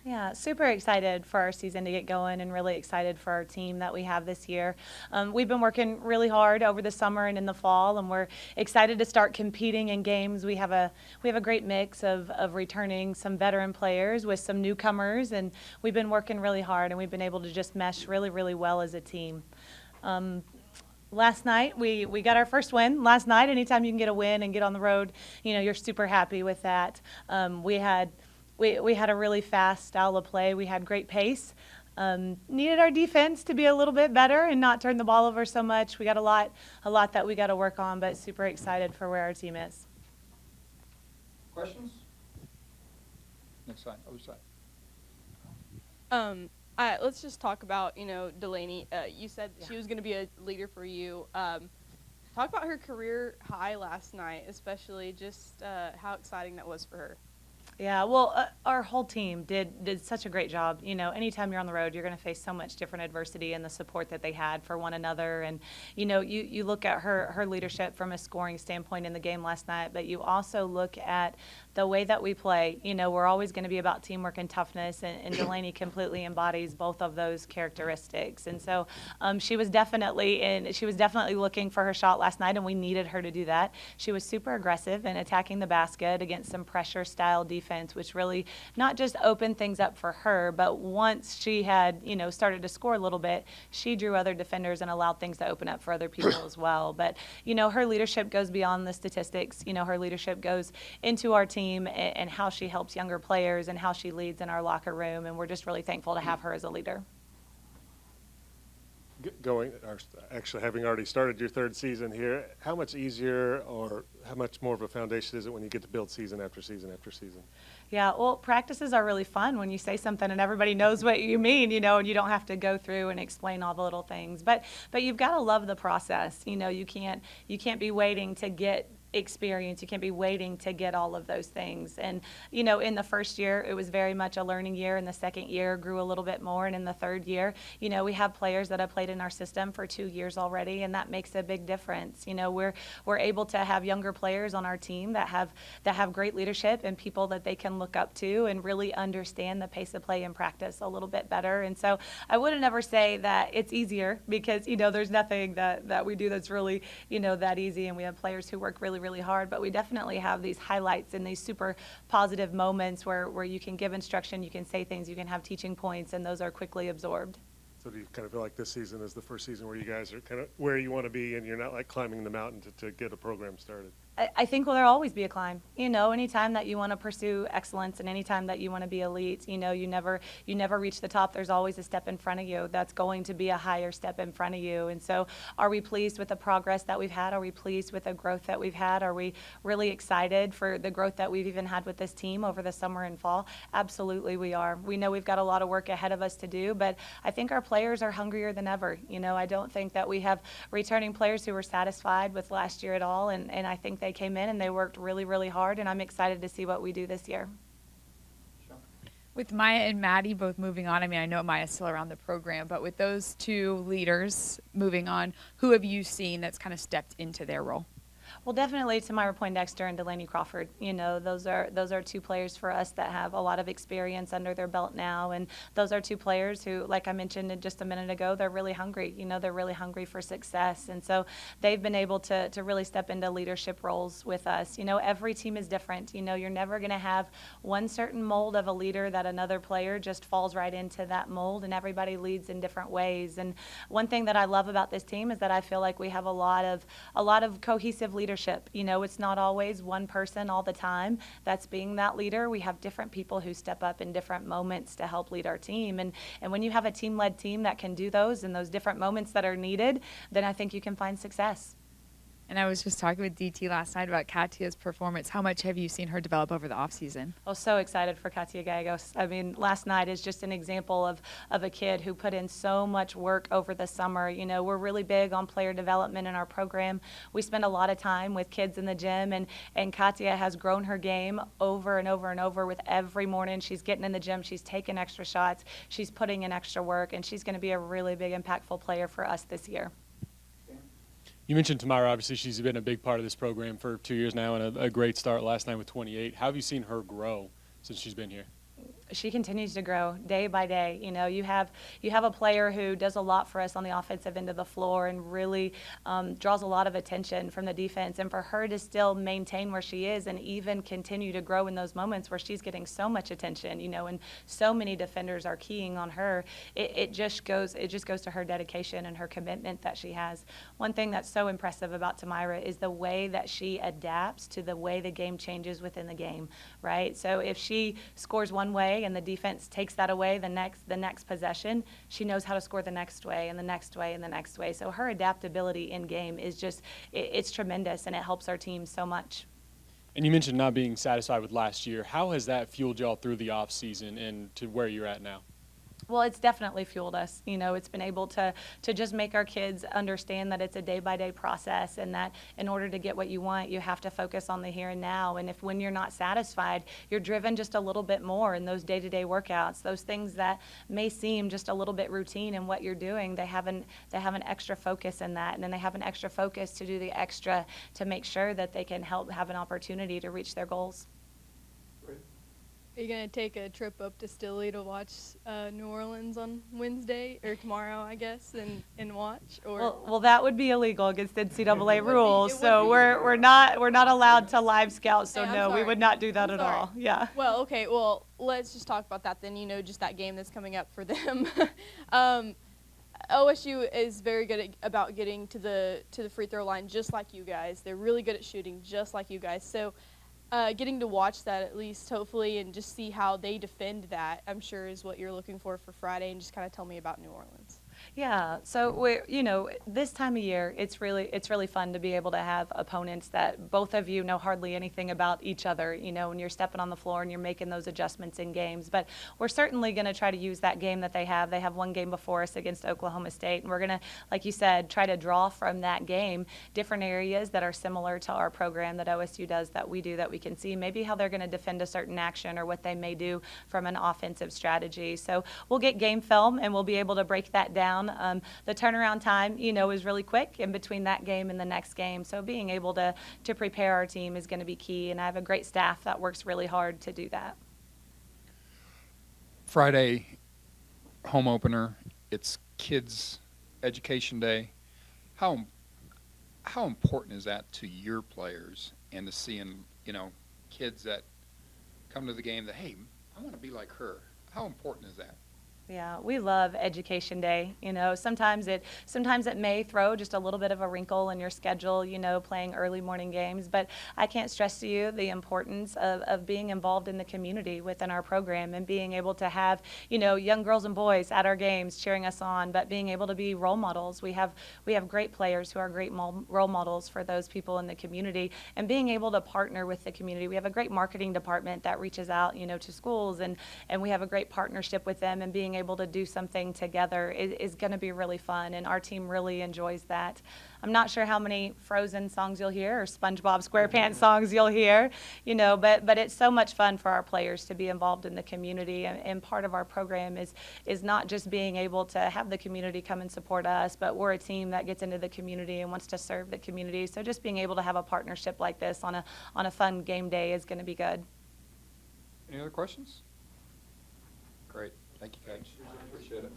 Yeah, super excited for our season to get going and really excited for our team that we have this year. We've been working really hard over the summer and in the fall, and we're excited to start competing in games. We have a great mix of returning some veteran players with some newcomers, and we've been working really hard, and we've been able to just mesh really, really well as a team. Last night, we got our first win. Last night, anytime you can get a win and get on the road, you're super happy with that. We had a really fast style of play. We had great pace. Needed our defense to be a little bit better and not turn the ball over so much. We got a lot that we got to work on, but super excited for where our team is. Questions? Next side, other side. Let's just talk about, Delaney. You said she was going to be a leader for you. Talk about her career high last night, especially just how exciting that was for her. Yeah, well, our whole team did such a great job. Anytime you're on the road, you're going to face so much different adversity, and the support that they had for one another. And, you look at her leadership from a scoring standpoint in the game last night, but you also look at the way that we play. We're always going to be about teamwork and toughness, and Delaney completely embodies both of those characteristics. And so she was definitely looking for her shot last night, and we needed her to do that. She was super aggressive in attacking the basket against some pressure-style defense, which really not just opened things up for her, but once she had, started to score a little bit, she drew other defenders and allowed things to open up for other people as well. But, her leadership goes beyond the statistics. Her leadership goes into our team and how she helps younger players and how she leads in our locker room, and we're just really thankful to have her as a leader. Actually having already started your third season here, how much easier or how much more of a foundation is it when you get to build season after season after season? Yeah, well, practices are really fun when you say something and everybody knows what you mean, and you don't have to go through and explain all the little things. But you've got to love the process. You can't be waiting to get experience. You can't be waiting to get all of those things. And, in the first year, it was very much a learning year. In the second year, grew a little bit more. And in the third year, we have players that have played in our system for 2 years already, and that makes a big difference. We're able to have younger players on our team that have great leadership and people that they can look up to and really understand the pace of play and practice a little bit better. And so I wouldn't ever say that it's easier because, there's nothing that we do that's really, that easy. And we have players who work really, really hard, but we definitely have these highlights and these super positive moments where you can give instruction, you can say things, you can have teaching points, and those are quickly absorbed. So do you kind of feel like this season is the first season where you guys are kind of where you want to be and you're not like climbing the mountain to get a program started? I think there'll always be a climb. Anytime that you want to pursue excellence and anytime that you want to be elite, you never reach the top. There's always a step in front of you that's going to be a higher step in front of you. And so are we pleased with the progress that we've had? Are we pleased with the growth that we've had? Are we really excited for the growth that we've even had with this team over the summer and fall? Absolutely we are. We know we've got a lot of work ahead of us to do, but I think our players are hungrier than ever. I don't think that we have returning players who were satisfied with last year at all, and I think they came in and they worked really, really hard, and I'm excited to see what we do this year. With Maya and Maddie both moving on, I know Maya's still around the program, but with those two leaders moving on, who have you seen that's kind of stepped into their role? Well, definitely Tamara Poindexter and Delaney Crawford. Those are two players for us that have a lot of experience under their belt now, and those are two players who, like I mentioned just a minute ago, they're really hungry. They're really hungry for success, and so they've been able to really step into leadership roles with us. Every team is different. You're never going to have one certain mold of a leader that another player just falls right into that mold, and everybody leads in different ways. And one thing that I love about this team is that I feel like we have a lot of cohesive leadership. It's not always one person all the time that's being that leader. We have different people who step up in different moments to help lead our team. And when you have a team-led team that can do those in those different moments that are needed, then I think you can find success. And I was just talking with DT last night about Katia's performance. How much have you seen her develop over the offseason? Oh, so excited for Katia Gallegos. Last night is just an example of a kid who put in so much work over the summer. We're really big on player development in our program. We spend a lot of time with kids in the gym, and Katia has grown her game over and over and over with every morning. She's getting in the gym. She's taking extra shots. She's putting in extra work, and she's going to be a really big, impactful player for us this year. You mentioned Tamara. Obviously, she's been a big part of this program for 2 years now and a great start last night with 28. How have you seen her grow since she's been here? she continues to grow day by day. You know, you have a player who does a lot for us on the offensive end of the floor and really draws a lot of attention from the defense. And for her to still maintain where she is and even continue to grow in those moments where she's getting so much attention, you know, and so many defenders are keying on her, it just goes to her dedication and her commitment that she has. One thing that's so impressive about Tamira is the way that she adapts to the way the game changes within the game, right? So if she scores one way and the defense takes that away the next possession, she knows how to score the next way and the next way and the next way. So her adaptability in game is just, it's tremendous, and it helps our team so much. And you mentioned not being satisfied with last year. How has that fueled y'all through the off season and to where you're at now? Well, it's definitely fueled us. You know, it's been able to just make our kids understand that it's a day-by-day process, and that in order to get what you want, you have to focus on the here and now. And if when you're not satisfied, you're driven just a little bit more in those day-to-day workouts, those things that may seem just a little bit routine in what you're doing, they have an extra focus in that, and then they have an extra focus to do the extra to make sure that they can help have an opportunity to reach their goals. Are you going to take a trip up to Stilley to watch New Orleans on Wednesday or tomorrow, I guess, and watch? Or Well, that would be illegal against NCAA would be- rules. it would So be. we're not allowed to live scout. So Hey, I'm no, we sorry. would not do that I'm at sorry. all. Yeah. Well, okay. Well, let's just talk about that then. You know, just that game that's coming up for them. OSU is very good about getting to the free throw line, just like you guys. They're really good at shooting, just like you guys. So, getting to watch that at least, hopefully, and just see how they defend that, I'm sure is what you're looking for Friday. And just kind of tell me about New Orleans. Yeah, so this time of year, it's really fun to be able to have opponents that both of you know hardly anything about each other, you know, when you're stepping on the floor and you're making those adjustments in games. But we're certainly going to try to use that game that they have. They have one game before us against Oklahoma State, and we're going to, like you said, try to draw from that game different areas that are similar to our program that OSU does, that we do, that we can see maybe how they're going to defend a certain action or what they may do from an offensive strategy. So we'll get game film and we'll be able to break that down. The turnaround time, you know, is really quick in between that game and the next game. So being able to prepare our team is going to be key, and I have a great staff that works really hard to do that. Friday, home opener. It's Kids Education Day. How important is that to your players and to seeing, you know, kids that come to the game that, hey, I want to be like her? How important is that? Yeah, we love Education Day. You know, sometimes it may throw just a little bit of a wrinkle in your schedule, you know, playing early morning games. But I can't stress to you the importance of being involved in the community within our program and being able to have, you know, young girls and boys at our games cheering us on, but being able to be role models. We have great players who are great role models for those people in the community, and being able to partner with the community. We have a great marketing department that reaches out, you know, to schools, and we have a great partnership with them, and being able to do something together is going to be really fun, and our team really enjoys that. I'm not sure how many Frozen songs you'll hear or SpongeBob SquarePants songs you'll hear, you know, but it's so much fun for our players to be involved in the community, and part of our program is not just being able to have the community come and support us, but we're a team that gets into the community and wants to serve the community. So just being able to have a partnership like this on a fun game day is going to be good. Any other questions? Great. Thank you, Coach. Appreciate it.